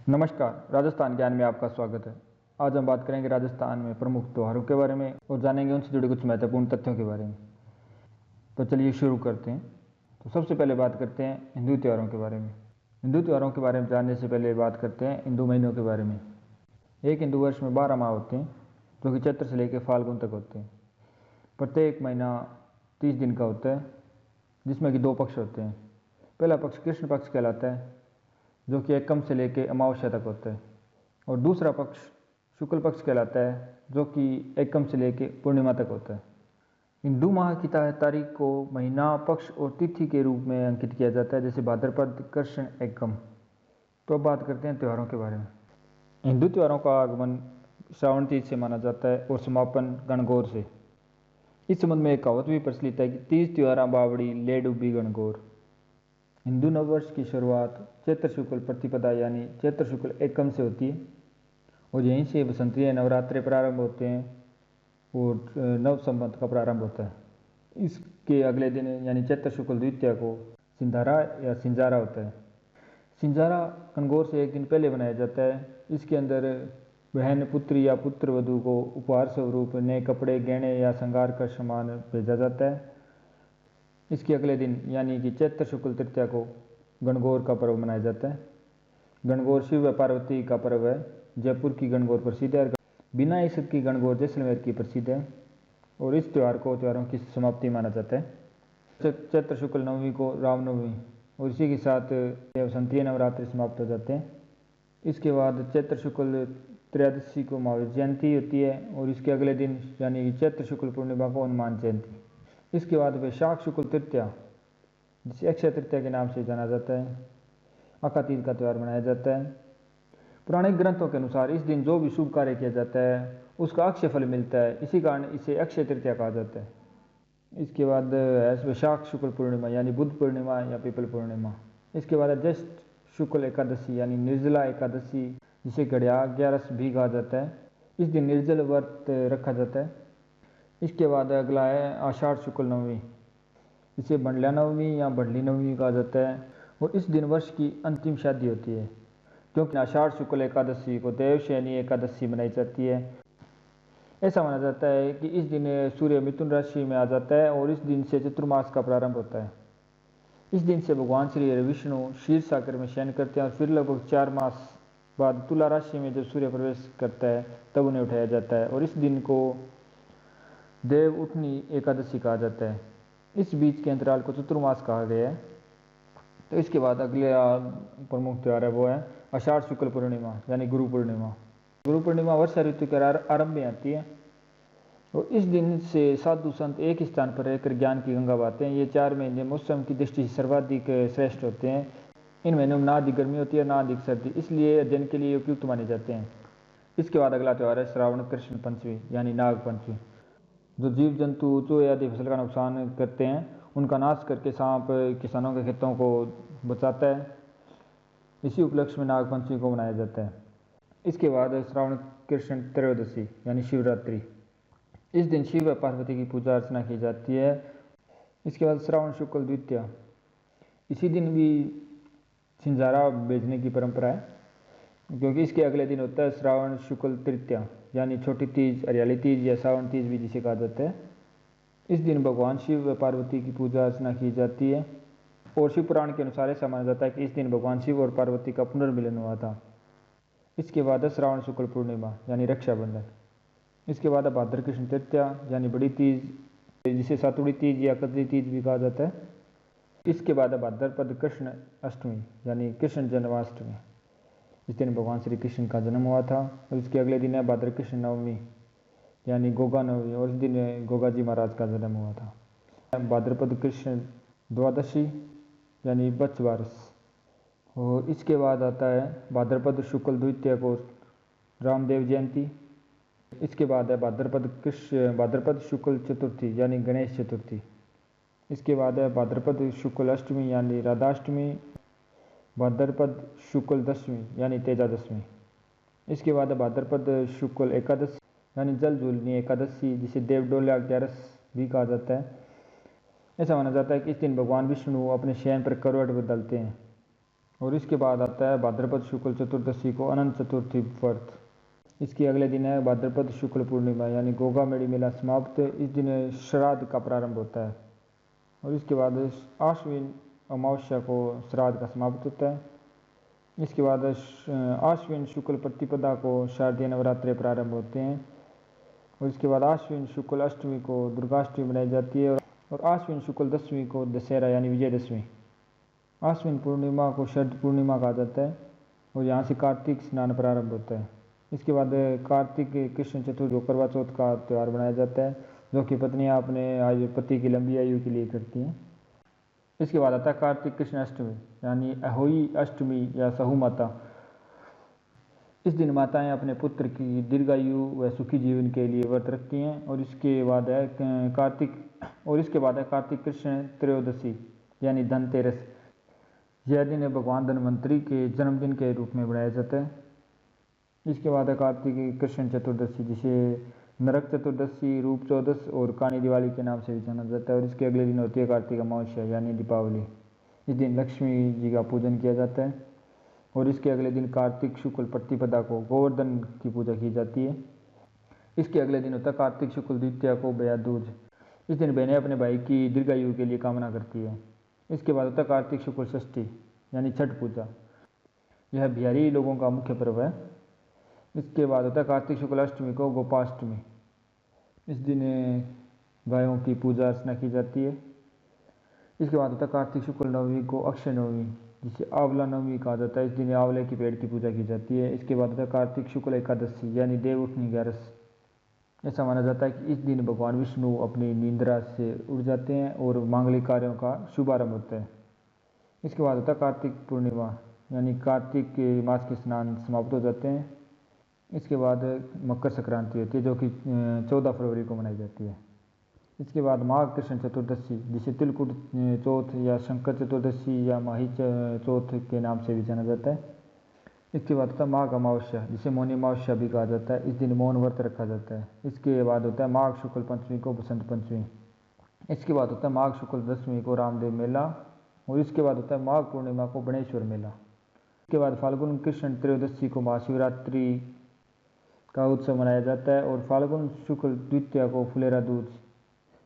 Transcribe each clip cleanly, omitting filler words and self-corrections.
नमस्कार, राजस्थान ज्ञान में आपका स्वागत है। आज हम बात करेंगे राजस्थान में प्रमुख त्योहारों के बारे में और जानेंगे उनसे जुड़े कुछ महत्वपूर्ण तथ्यों के बारे में। तो चलिए शुरू करते हैं। तो सबसे पहले बात करते हैं हिंदू त्योहारों के बारे में। हिंदू त्योहारों के बारे में जानने से पहले बात करते हैं हिंदू महीनों के बारे में। एक हिंदू वर्ष में 12 माह होते हैं, जो कि चैत्र से लेकर फाल्गुन तक होते हैं। प्रत्येक महीना 30 दिन का होता है, जिसमें कि 2 पक्ष होते हैं। पहला पक्ष कृष्ण पक्ष कहलाता है, जो कि एकम से लेकर अमावस्या तक होता है, और दूसरा पक्ष शुक्ल पक्ष कहलाता है, जो कि एकम से लेकर पूर्णिमा तक होता है। हिंदू माह की तारीख को महीना, पक्ष और तिथि के रूप में अंकित किया जाता है, जैसे भाद्रपद, कृष्ण, एकम। तो अब बात करते हैं त्योहारों के बारे में। हिंदू त्योहारों का आगमन श्रावण तीज से माना जाता है और समापन गणगौर से। इस संबंध में एक कहावत भी प्रचलित है कि 30 त्योहारा बावड़ी ले डूबी गणगौर। हिंदू नववर्ष की शुरुआत चैत्र शुक्ल प्रतिपदा यानी चैत्र शुक्ल एकम से होती है, और यहीं से बसंतीय नवरात्रे प्रारंभ होते हैं और नव संवत का प्रारंभ होता है। इसके अगले दिन यानी चैत्र शुक्ल द्वितीया को सिंधारा या सिंजारा होता है। सिंजारा गणगौर से एक दिन पहले बनाया जाता है। इसके अंदर बहन, पुत्री या पुत्र वधू को उपहार स्वरूप नए कपड़े, गहने या श्रृंगार का सामान भेजा जाता है। इसके अगले दिन यानी कि चैत्र शुक्ल तृतीया को गणगौर का पर्व मनाया जाता है। गणगौर शिव व पार्वती का पर्व है। जयपुर की गणगौर प्रसिद्ध है। बिना इसद की गणगौर जैसलमेर की प्रसिद्ध है, और इस त्यौहार को त्योहारों की समाप्ति माना जाता है। चैत्र शुक्ल नवमी को रामनवमी, और इसी के साथ वसंतीय नवरात्रि समाप्त हो जाते हैं। इसके बाद चैत्र शुक्ल त्रयोदशी को महावीर जयंती होती है, और इसके अगले दिन यानी कि चैत्र शुक्ल पूर्णिमा को हनुमान जयंती। इसके बाद वैशाख शुक्ल तृतीया, जिसे अक्षय तृतीया के नाम से जाना जाता है, अकातीत का त्यौहार मनाया जाता है। पुराने ग्रंथों के अनुसार इस दिन जो भी शुभ कार्य किया जाता है उसका अक्षय फल मिलता है, इसी कारण इसे अक्षय तृतीया कहा जाता है। इसके बाद है वैशाख शुक्ल पूर्णिमा यानी बुद्ध पूर्णिमा या पीपल पूर्णिमा। इसके बाद है ज्येष्ठ शुक्ल एकादशी यानी निर्जला एकादशी, जिसे गड़िया ग्यारस भी कहा जाता है। इस दिन निर्जल व्रत रखा जाता है। इसके बाद अगला है आषाढ़ शुक्ल नवमी, इसे बंडला नवमी या बंडली नवमी कहा जाता है, और इस दिन वर्ष की अंतिम शादी होती है, क्योंकि आषाढ़ शुक्ल एकादशी को देवशयनी एकादशी मनाई जाती है। ऐसा माना जाता है कि इस दिन सूर्य मिथुन राशि में आ जाता है, और इस दिन से चतुर्मास का प्रारंभ होता है। इस दिन से भगवान श्री विष्णु क्षीर सागर में शयन करते हैं, और फिर लगभग 4 मास बाद तुला राशि में जब सूर्य प्रवेश करता है तब उन्हें उठाया जाता है, और इस दिन को देव उठनी एकादशी कहा जाता है। इस बीच के अंतराल को चतुर्मास कहा गया है। तो इसके बाद अगले प्रमुख त्यौहार है वो है आषाढ़ शुक्ल पूर्णिमा यानी गुरु पूर्णिमा। गुरु पूर्णिमा वर्षा ऋतु के आरंभ में आती है, और इस दिन से साधु संत एक ही स्थान पर रहकर ज्ञान की गंगा बहाते हैं। ये 4 महीने मौसम की दृष्टि से सर्वाधिक श्रेष्ठ होते हैं। इन महीनों में ना अधिक गर्मी होती है ना अधिक सर्दी, इसलिए अध्ययन के लिए उपयुक्त माने जाते हैं। इसके बाद अगला त्यौहार है श्रावण कृष्ण पंचमी यानी नाग पंचमी। जो जीव जंतु, चूहे आदि फसल का नुकसान करते हैं, उनका नाश करके सांप किसानों के खेतों को बचाता है। इसी उपलक्ष्य में नाग पंचमी को मनाया जाता है। इसके बाद श्रावण कृष्ण त्रयोदशी यानी शिवरात्रि। इस दिन शिव व पार्वती की पूजा अर्चना की जाती है। इसके बाद श्रावण शुक्ल द्वितीया, इसी दिन भी सिंजारा भेजने की परंपरा है, क्योंकि इसके अगले दिन होता है श्रावण शुक्ल तृतीया यानी छोटी तीज, हरियाली तीज या सावन तीज भी जिसे कहा जाता है। इस दिन भगवान शिव व पार्वती की पूजा अर्चना की जाती है, और शिव पुराण के अनुसार ऐसा माना जाता है कि इस दिन भगवान शिव और पार्वती का पुनर्मिलन हुआ था। इसके बाद है श्रावण शुक्ल पूर्णिमा यानी रक्षाबंधन। इसके बाद है भाद्र कृष्ण तृतीया यानी बड़ी तीज, जिसे सातुड़ी तीज या कदली तीज भी कहा जाता है। इसके बाद है भाद्रपद कृष्ण अष्टमी यानी कृष्ण जन्माष्टमी। इस दिन भगवान श्री कृष्ण का जन्म हुआ था। और इसके अगले दिन है भाद्र कृष्ण नवमी यानी गोगा नवमी, और इस दिन गोगा जी महाराज का जन्म हुआ था। भाद्रपद कृष्ण द्वादशी यानी बच्चवारस, और इसके बाद आता है भाद्रपद शुक्ल द्वितीया को रामदेव जयंती। इसके बाद है भाद्रपद शुक्ल चतुर्थी यानी गणेश चतुर्थी। इसके बाद है भाद्रपद शुक्ल अष्टमी यानी राधाष्टमी, भाद्रपद शुक्ल दशमी यानी तेजादशमी। इसके बाद है भाद्रपद शुक्ल एकादशी यानी जल झूलनी एकादशी, जिसे देवडोल्या ग्यारस भी कहा जाता है। ऐसा माना जाता है कि इस दिन भगवान विष्णु अपने शयन पर करवट बदलते हैं। और इसके बाद आता है भाद्रपद शुक्ल चतुर्दशी को अनंत चतुर्थी व्रत। इसके अगले दिन है भाद्रपद शुक्ल पूर्णिमा यानी गोगा मेड़ी मेला समाप्त। इस दिन श्राद्ध का प्रारंभ होता है और इसके बाद आश्विन अमावस्या को श्राद्ध का समाप्त होता है। इसके बाद आश्विन शुक्ल प्रतिपदा को शारदीय नवरात्रे प्रारंभ होते हैं और इसके बाद आश्विन शुक्ल अष्टमी को दुर्गाष्टमी मनाई जाती है और आश्विन शुक्ल दशमी को दशहरा यानी विजयदशमी। आश्विन पूर्णिमा को शरद पूर्णिमा कहा जाता है और यहाँ से कार्तिक स्नान प्रारंभ होता है। इसके बाद कार्तिक कृष्ण चतुर्थी को करवा चौथ का त्यौहार मनाया जाता है जो कि पत्नियाँ अपने पति की लंबी आयु के लिए करती हैं। इसके बाद आता है कार्तिक कृष्ण अष्टमी यानी अहोई अष्टमी या सहु माता। इस दिन माताएं अपने पुत्र की दीर्घायु व सुखी जीवन के लिए व्रत रखती हैं और इसके बाद है कार्तिक कृष्ण त्रयोदशी यानी धनतेरस। यह दिन भगवान धन्वंतरी के जन्मदिन के रूप में मनाया जाता है। इसके बाद है कार्तिक कृष्ण चतुर्दशी जिसे नरक चतुर्दशी, रूप चौदस और कानी दिवाली के नाम से भी जाना जाता है और इसके अगले दिन होती है कार्तिक अमावस्या यानी दीपावली। इस दिन लक्ष्मी जी का पूजन किया जाता है और इसके अगले दिन कार्तिक शुक्ल प्रतिपदा को गोवर्धन की पूजा की जाती है। इसके अगले दिन होता है कार्तिक शुक्ल द्वितीया को भैया दूज। इस दिन बहनें अपने भाई की दीर्घायु के लिए कामना करती है। इसके बाद होता है कार्तिक शुक्ल षष्ठी यानी छठ पूजा। यह बिहारी लोगों का मुख्य पर्व है। इसके बाद होता है कार्तिक शुक्ल अष्टमी को गोपाष्टमी। इस दिन गायों की पूजा अर्चना की जाती है। इसके बाद होता है कार्तिक शुक्ल नवमी को अक्षय नवमी जिसे आंवला नवमी कहा जाता है। इस दिन आंवले की पेड़ की पूजा की जाती है। इसके बाद होता है कार्तिक शुक्ल एकादशी यानी देव उठनी ग्यारस। ऐसा माना जाता है कि इस दिन भगवान विष्णु अपनी निंद्रा से उठ जाते हैं और मांगलिक कार्यों का शुभारंभ होता है। इसके बाद होता है कार्तिक पूर्णिमा यानी कार्तिक के मास के स्नान समाप्त हो जाते हैं। इसके बाद मकर संक्रांति होती है जो कि 14 फरवरी को मनाई जाती है। इसके बाद माघ कृष्ण चतुर्दशी जिसे तिलकुट चौथ या शंकर चतुर्दशी या माही चौथ के नाम से भी जाना जाता है। इसके बाद होता है माघ अमावस्या जिसे मौनी अमावस्या भी कहा जाता है। इस दिन मौन व्रत रखा जाता है। इसके बाद होता है माघ शुक्ल पंचमी को बसंत पंचमी। इसके बाद होता है माघ शुक्ल दशमी को रामदेव मेला और इसके बाद होता है माघ पूर्णिमा को गणेश्वर मेला। इसके बाद फाल्गुन कृष्ण त्रयोदशी को महाशिवरात्रि का उत्सव मनाया जाता है और फाल्गुन शुक्ल द्वितीया को फुलेरा दूज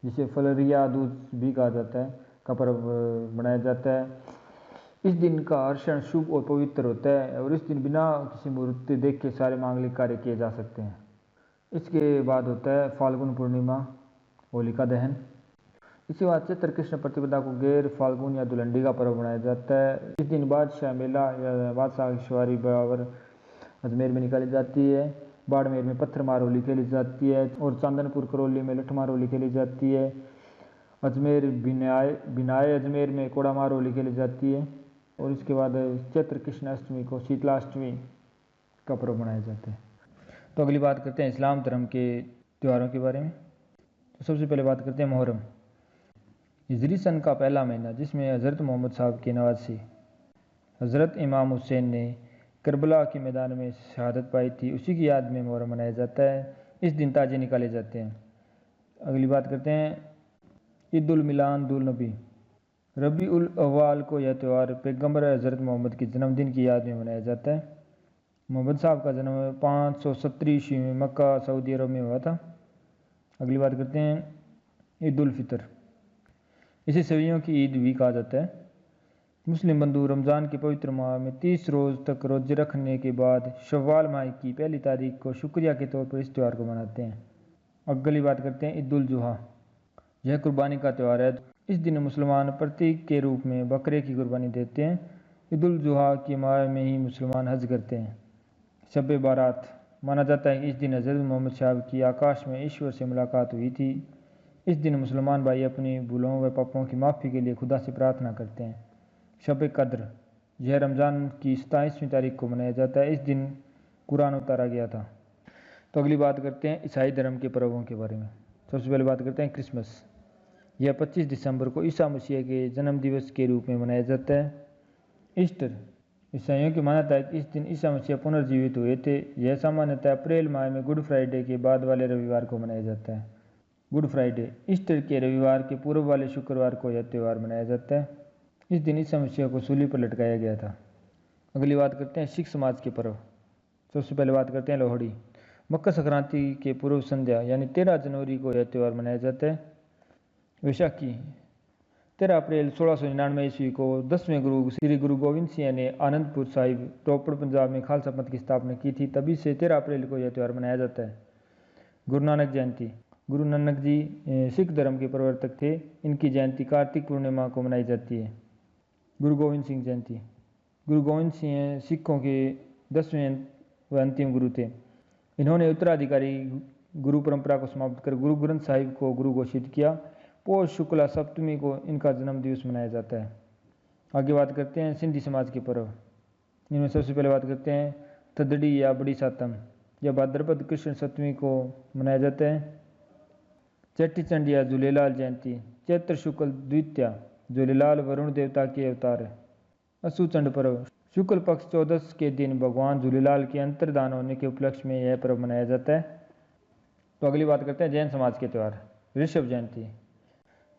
जिसे फलरिया दूज भी कहा जाता है का पर्व मनाया जाता है। इस दिन का हर्षण शुभ और पवित्र होता है और इस दिन बिना किसी मुहूर्त देख के सारे मांगलिक कार्य किए जा सकते हैं। इसके बाद होता है फाल्गुन पूर्णिमा होलिका दहन। इसके बाद चैत्र कृष्ण प्रतिपदा को गैर फाल्गुन या दुलंडी का पर्व मनाया जाता है। इस दिन बादशाह मेला या बादशाह की सवारी बराबर अजमेर में निकाली जाती है। बाड़मेर में पत्थर मार होली खेली जाती है और चांदनपुर करौली में लठमार होली खेली जाती है। अजमेर बिनाए अजमेर में कोड़ामार होली खेली जाती है और इसके बाद चैत्र कृष्ण अष्टमी को शीतलाष्टमी का पर्व मनाया जाता है। तो अगली बात करते हैं इस्लाम धर्म के त्योहारों के बारे में। तो सबसे पहले बात करते हैं मुहर्रम। हिजरी सन का पहला महीना जिसमें हज़रत मोहम्मद साहब की नवासी हज़रत इमाम हुसैन ने करबला के मैदान में शहादत पाई थी, उसी की याद में मुहर्रम मनाया जाता है। इस दिन ताजे निकाले जाते हैं। अगली बात करते हैं ईद उल मिलाद उल नबी। रबी उल अव्वाल को यह त्यौहार पैगंबर हज़रत मोहम्मद के जन्मदिन की याद में मनाया जाता है। मोहम्मद साहब का जन्म 570 ईस्वी में मक्का सऊदी अरब में हुआ था। अगली बात करते हैं ईद उल फितर। इसे सवियों की ईद भी कहा जाता है। मुस्लिम बंधु रमज़ान के पवित्र माह में 30 रोज़ तक रोजे रखने के बाद शव्वाल माह की पहली तारीख को शुक्रिया के तौर पर इस त्यौहार को मनाते हैं। अगली बात करते हैं ईद उल जुहा। यह कुर्बानी का त्यौहार है। इस दिन मुसलमान प्रतीक के रूप में बकरे की कुर्बानी देते हैं। ईद उल जुहा की माह में ही मुसलमान हज करते हैं। शब बारात। माना जाता है कि इस दिन हज़रत मोहम्मद साहब की आकाश में ईश्वर से मुलाकात हुई थी। इस दिन मुसलमान भाई अपनी भूलों व पापों की माफ़ी के लिए खुदा से प्रार्थना करते हैं। शब कद्र। यह रमज़ान की 27वीं तारीख को मनाया जाता है। इस दिन कुरान उतारा गया था। तो अगली बात करते हैं ईसाई धर्म के पर्वों के बारे में। सबसे पहले बात करते हैं क्रिसमस। यह 25 दिसंबर को ईसा मसीह के जन्म दिवस के रूप में मनाया जाता है। ईस्टर। ईसाइयों की मान्यता है कि इस दिन ईसा मसीह पुनर्जीवित हुए थे। यह सामान्यतः अप्रैल माह में गुड फ्राइडे के बाद वाले रविवार को मनाया जाता है। Good Friday. ईस्टर के रविवार के पूर्व वाले शुक्रवार को यह त्यौहार मनाया जाता है। इस दिन ईसा मसीह को सूली पर लटकाया गया था। अगली बात करते हैं सिख समाज के पर्व। सबसे पहले बात करते हैं लोहड़ी। मकर संक्रांति के पूर्व संध्या यानी 13 जनवरी को यह त्यौहार मनाया जाता है। वैशाखी 13 अप्रैल 1699 ईस्वी को 10वें गुरु श्री गुरु गोविंद सिंह ने आनंदपुर साहिब रोपड़ पंजाब में खालसा पंथ की स्थापना की थी, तभी से 13 अप्रैल को यह त्यौहार मनाया जाता है। गुरु नानक जयंती। गुरु नानक जी सिख धर्म के प्रवर्तक थे। इनकी जयंती कार्तिक पूर्णिमा को मनाई जाती है। गुरु गोविंद सिंह जयंती। गुरु गोविंद सिंह सिखों के 10वें व अंतिम गुरु थे। इन्होंने उत्तराधिकारी गुरु परंपरा को समाप्त कर गुरु ग्रंथ साहिब को गुरु घोषित किया। पौष शुक्ला सप्तमी को इनका जन्म दिवस मनाया जाता है। आगे बात करते हैं सिंधी समाज के पर्व। इनमें सबसे पहले बात करते हैं थदड़ी या बड़ी सातम, यह भाद्रपद कृष्ण सप्तमी को मनाया जाता है। चेटीचंड या झूलेलाल जयंती। चैत्र शुक्ल द्वितीया, झूलेलाल वरुण देवता के अवतार है। असुचंड पर्व। शुक्ल पक्ष 14 के दिन भगवान झूलेलाल के अंतर्धान होने के उपलक्ष्य में यह पर्व मनाया जाता है। तो अगली बात करते हैं जैन समाज के त्यौहार। ऋषभ जयंती।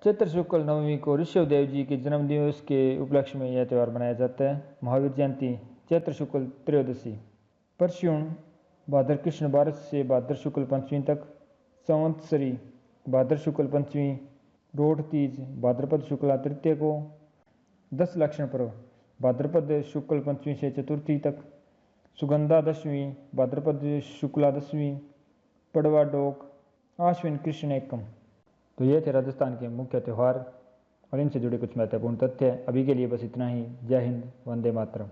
चैत्र शुक्ल नवमी को ऋषभ देव जी के जन्म दिवस के उपलक्ष्य में यह त्यौहार मनाया जाता है। महावीर जयंती चैत्र शुक्ल त्रयोदशी। परशुण भाद्र कृष्ण 12 से भाद्र शुक्ल पंचमी तक। संवत्सरी भाद्र शुक्ल पंचमी। रोठ तीज भाद्रपद शुक्ला तृतीय को। 10 लक्षण पर्व भाद्रपद शुक्ल पंचमी से चतुर्थी तक। सुगंधा दशमी भाद्रपद शुक्ला दशमी। पड़वा डोक आश्विन कृष्ण एकम। तो ये थे राजस्थान के मुख्य त्यौहार और इनसे जुड़े कुछ महत्वपूर्ण तथ्य। अभी के लिए बस इतना ही। जय हिंद, वंदे मातरम।